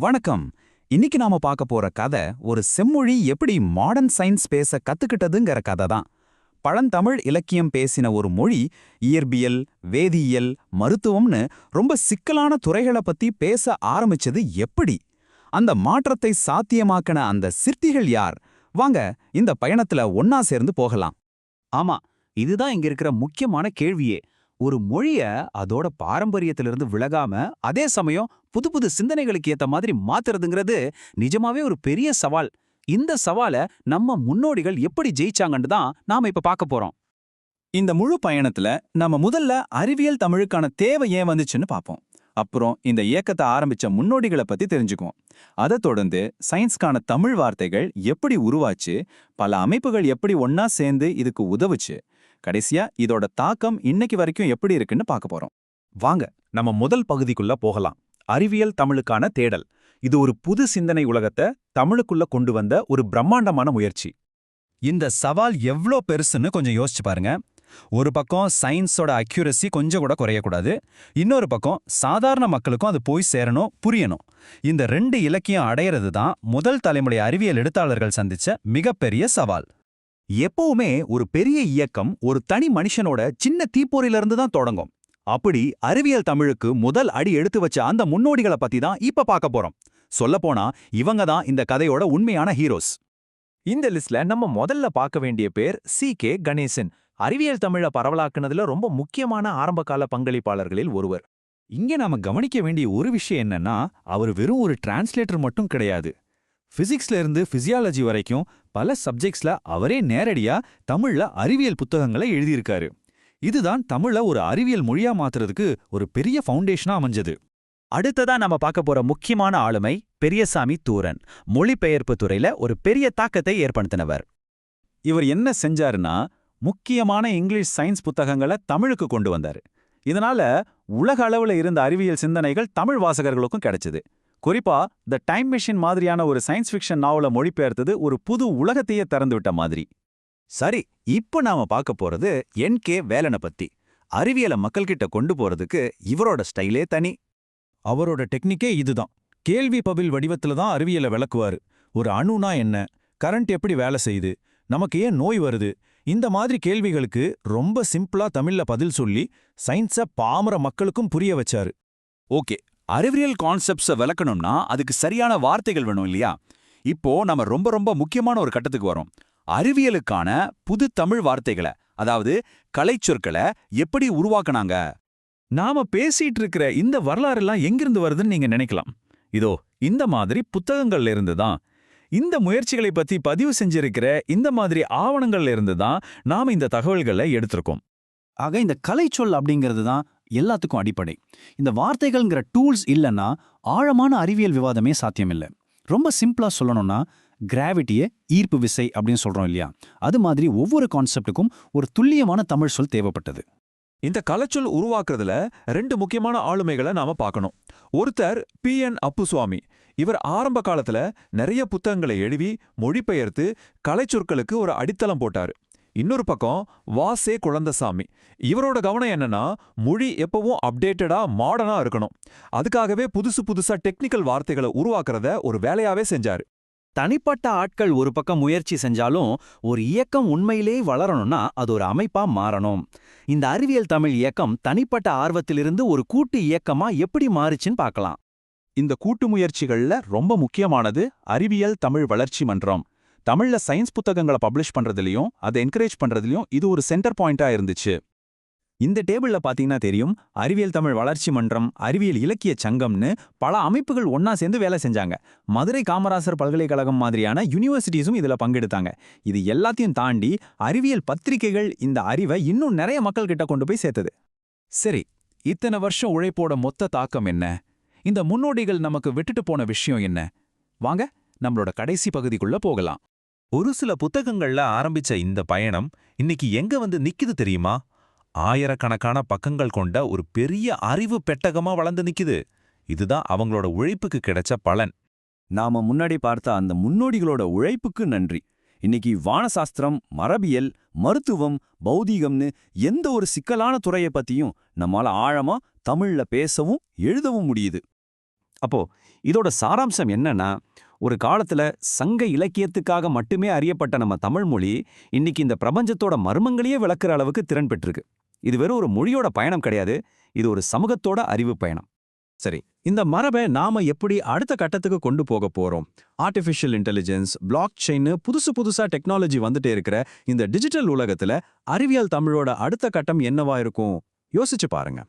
வணக்கம். இன்னைக்கு நாம பார்க்க போற கதை ஒரு செம்மொழி எப்படி மாடர்ன் சயின்ஸ் பேச கத்துக்கிட்டதுங்கிற கதை தான். பழந்தமிழ் இலக்கியம் பேசின ஒரு மொழி இயற்பியல், வேதியியல், மருத்துவம்னு ரொம்ப சிக்கலான துறைகளை பத்தி பேச ஆரம்பிச்சது எப்படி? அந்த மாற்றத்தை சாத்தியமாக்கின அந்த சிற்பிகள் யார்? வாங்க இந்த பயணத்துல ஒன்னா சேர்ந்து போகலாம். ஆமா, இதுதான் இங்க இருக்கிற முக்கியமான கேள்வியே. ஒரு மொழிய அதோட பாரம்பரியத்திலிருந்து விலகாம அதே சமயம் புது புது சிந்தனைகளுக்கு ஏத்த மாதிரி மாத்துறதுங்கிறது நிஜமாவே ஒரு பெரிய சவால். இந்த சவால நம்ம முன்னோடிகள் எப்படி ஜெயிச்சாங்கன்னு தான் நாம இப்ப பார்க்க போறோம். இந்த முழு பயணத்துல நம்ம முதல்ல அறிவியல் தமிழுக்கான தேவை ஏன் வந்துச்சுன்னு பார்ப்போம். அப்புறம் இந்த இயக்கத்தை ஆரம்பிச்ச முன்னோடிகளை பத்தி தெரிஞ்சுக்குவோம். அதை தொடர்ந்து சயின்ஸ்க்கான தமிழ் வார்த்தைகள் எப்படி உருவாச்சு, பல அமைப்புகள் எப்படி ஒன்னா சேர்ந்து இதுக்கு உதவுச்சு, கடைசியா இதோட தாக்கம் இன்னைக்கு வரைக்கும் எப்படி இருக்குன்னு பார்க்க போறோம். வாங்க நம்ம முதல் பகுதிக்குள்ள போகலாம். அறிவியல் தமிழுக்கான தேடல். இது ஒரு புது சிந்தனை உலகத்தை தமிழுக்குள்ள கொண்டு வந்த ஒரு பிரம்மாண்டமான முயற்சி. இந்த சவால் எவ்ளோ பெருசுன்னு கொஞ்சம் யோசிச்சு பாருங்க. ஒரு பக்கம் சயின்ஸோட அக்யூரசி கொஞ்சம் கூட குறையக்கூடாது, இன்னொரு பக்கம் சாதாரண மக்களுக்கும் அது போய் சேரணும், புரியணும். இந்த ரெண்டு இலக்கியம் அடையிறது தான் முதல் தலைமுறை அறிவியல் எழுத்தாளர்கள் சந்திச்ச மிகப்பெரிய சவால். எப்பவுமே ஒரு பெரிய இயக்கம் ஒரு தனி மனுஷனோட சின்ன தீப்பொறியிலிருந்து தான் தொடங்கும். அப்படி அறிவியல் தமிழுக்கு முதல் அடி எடுத்து வச்ச அந்த முன்னோடிகளை பத்தி தான் இப்ப பார்க்க போறோம். சொல்லப்போனா இவங்க தான் இந்த கதையோட உண்மையான ஹீரோஸ். இந்த லிஸ்ட்ல நம்ம முதல்ல பார்க்க வேண்டிய பேர் சி.கே. கணேசன். அறிவியல் தமிழ பரவலாக்குனதுல ரொம்ப முக்கியமான ஆரம்பகால பங்களிப்பாளர்களில் ஒருவர். இங்க நாம கவனிக்க வேண்டிய ஒரு விஷயம் என்னன்னா, அவர் வெறும் ஒரு டிரான்ஸ்லேட்டர் மட்டும் கிடையாது. பிசிக்ஸ்ல இருந்து பிசியாலஜி வரைக்கும் பல சப்ஜெக்ட்ஸ்ல அவரே நேரடியா தமிழ்ல அறிவியல் புத்தகங்களை எழுதியிருக்காரு. இதுதான் தமிழ ஒரு அறிவியல் மொழியா மாத்துறதுக்கு ஒரு பெரிய ஃபவுண்டேஷனா அமைஞ்சது. அடுத்ததா நம்ம பார்க்க போற முக்கியமான ஆளுமை பெரியசாமி தூரன். மொழிபெயர்ப்பு துறையில ஒரு பெரிய தாக்கத்தை ஏற்படுத்தினவர். இவர் என்ன செஞ்சாருன்னா, முக்கியமான இங்கிலீஷ் சயின்ஸ் புத்தகங்களை தமிழுக்கு கொண்டு வந்தாரு. இதனால உலக அளவுல இருந்த அறிவியல் சிந்தனைகள் தமிழ் வாசகர்களுக்கும் கிடைச்சது. குறிப்பா த டைம் மெஷின் மாதிரியான ஒரு சயின்ஸ் ஃபிக்ஷன் நாவலை மொழிபெயர்த்தது ஒரு புது உலகத்தையே திறந்துவிட்ட மாதிரி. சரி, இப்போ நாம பார்க்க போறது என்.கே. வேலனை பத்தி. அறிவியலை மக்கள்கிட்ட கொண்டு போறதுக்கு இவரோட ஸ்டைலே தனி. அவரோட டெக்னிக்கே இதுதான். கேள்வி பதில் வடிவத்துல தான் அறிவியலை விளக்குவாரு. ஒரு அணுனா என்ன, கரண்ட் எப்படி வேலை செய்யுது, நமக்கு ஏன் நோய் வருது, இந்த மாதிரி கேள்விகளுக்கு ரொம்ப சிம்பிளா தமிழ்ல பதில் சொல்லி சயின்ஸை பாமர மக்களுக்கும் புரிய வச்சாரு. ஓகே, அறிவியல் கான்செப்ட்ஸை விளக்கணும்னா அதுக்கு சரியான வார்த்தைகள் வேணும் இல்லையா? இப்போ நம்ம ரொம்ப ரொம்ப முக்கியமான ஒரு கட்டத்துக்கு வரோம். அறிவியலுக்கான புது தமிழ் வார்த்தைகளை, அதாவது கலைச்சொற்களை எப்படி உருவாக்குனாங்க? நாம பேசிட்டு இருக்கிற இந்த வரலாறுலாம் எங்கிருந்து வருதுன்னு நீங்க நினைக்கலாம். இதோ இந்த மாதிரி புத்தகங்கள்ல இருந்து தான். இந்த முயற்சிகளை பத்தி பதிவு செஞ்சிருக்கிற இந்த மாதிரி ஆவணங்கள்ல இருந்து தான் நாம இந்த தகவல்களை எடுத்திருக்கோம். ஆக இந்த கலைச்சொல் அப்படிங்கிறது தான் எல்லாத்துக்கும் அடிப்படை. இந்த வார்த்தைகள்ங்கிற டூல்ஸ் இல்லைன்னா ஆழமான அறிவியல் விவாதமே சாத்தியமில்லை. ரொம்ப சிம்பிளா சொல்லணும்னா, கிராவிட்டியை ஈர்ப்பு விசை அப்படின்னு சொல்றோம் இல்லையா, அது மாதிரி ஒவ்வொரு கான்செப்டுக்கும் ஒரு துல்லியமான தமிழ் சொல் தேவைப்பட்டது. இந்த கலைச்சொல் உருவாக்குறதுல ரெண்டு முக்கியமான ஆளுமைகளை நாம பார்க்கணும். ஒருத்தர் பி.என். அப்புசுவாமி. இவர் ஆரம்ப காலத்துல நிறைய புத்தகங்களை எழுதி மொழிபெயர்த்து கலைச்சொற்களுக்கு ஒரு அடித்தளம் போட்டாரு. இன்னொரு பக்கம் வாசே குழந்தசாமி. இவரோட கவனம் என்னன்னா, மொழி எப்பவும் அப்டேட்டடா மாடர்னா இருக்கணும். அதுக்காகவே புதுசு புதுசா டெக்னிக்கல் வார்த்தைகளை உருவாக்குறத ஒரு வேலையாவே செஞ்சாரு. தனிப்பட்ட ஆட்கள் ஒரு பக்கம் முயற்சி செஞ்சாலும் ஒரு இயக்கம் உண்மையிலே வளரணும்னா அது ஒரு அமைப்பா மாறணும். இந்த அறிவியல் தமிழ் இயக்கம் தனிப்பட்ட ஆர்வத்திலிருந்து ஒரு கூட்டு இயக்கமா எப்படி மாறுச்சுன்னு பார்க்கலாம். இந்த கூட்டு முயற்சிகள்ல ரொம்ப முக்கியமானது அறிவியல் தமிழ் வளர்ச்சி மன்றம். தமிழ்ல சயின்ஸ் புத்தகங்களை பப்ளிஷ் பண்றதுலயும் அதை என்கரேஜ் பண்றதுலயும் இது ஒரு சென்டர் பாயிண்டா இருந்துச்சு. இந்த டேபிள்ல பாத்தீங்கன்னா தெரியும், அறிவியல் தமிழ் வளர்ச்சி மன்றம், அறிவியல் இலக்கிய சங்கம்னு பல அமைப்புகள் ஒன்னா சேர்ந்து வேலை செஞ்சாங்க. மதுரை காமராசர் பல்கலைக்கழகம் மாதிரியான யூனிவர்சிட்டிஸும் இதுல பங்கெடுத்தாங்க. இது எல்லாத்தையும் தாண்டி அறிவியல் பத்திரிகைகள் இந்த அறிவை இன்னும் நிறைய மக்கள் கிட்ட கொண்டு போய் சேர்த்தது. சரி, இத்தனை வருஷம் உழைப்போட மொத்த தாக்கம் என்ன? இந்த முன்னோடிகள் நமக்கு விட்டுட்டு போன விஷயம் என்ன? வாங்க நம்மளோட கடைசி பகுதிக்குள்ள போகலாம். ஒரு சில புத்தகங்கள்ல ஆரம்பிச்ச இந்த பயணம் இன்னைக்கு எங்க வந்து நிக்குது தெரியுமா? ஆயிரக்கணக்கான பக்கங்கள் கொண்ட ஒரு பெரிய அறிவு பெட்டகமா வளர்ந்து நிக்குது. இதுதான் அவங்களோட உழைப்புக்கு கிடைச்ச பலன். நாம முன்னாடி பார்த்த அந்த முன்னோடிகளோட உழைப்புக்கு நன்றி. இன்னைக்கு வானசாஸ்திரம், மரபியல், மருத்துவம், பௌதீகம்னு எந்த ஒரு சிக்கலான துறையை பத்தியும் நம்மால ஆழமா தமிழ்ல பேசவும் எழுதவும் முடியுது. அப்போ இதோட சாராம்சம் என்னன்னா, ஒரு காலத்துல சங்க இலக்கியத்துக்காக மட்டுமே அறியப்பட்ட நம்ம தமிழ் மொழி இன்னைக்கு இந்த பிரபஞ்சத்தோட மர்மங்களையே விளக்குற அளவுக்கு திறன் பெற்றிருக்கு. இது வெறும் ஒரு மொழியோட பயணம் கிடையாது, இது ஒரு சமூகத்தோட அறிவு பயணம். சரி, இந்த மரபை நாம எப்படி அடுத்த கட்டத்துக்கு கொண்டு போக போறோம்? ஆர்டிஃபிஷியல் இன்டெலிஜென்ஸ், பிளாக் செயின், புதுசா டெக்னாலஜி வந்துட்டே இருக்கிற இந்த டிஜிட்டல் உலகத்துல அறிவியல் தமிழோட அடுத்த கட்டம் என்னவா இருக்கும்? யோசிச்சு பாருங்க.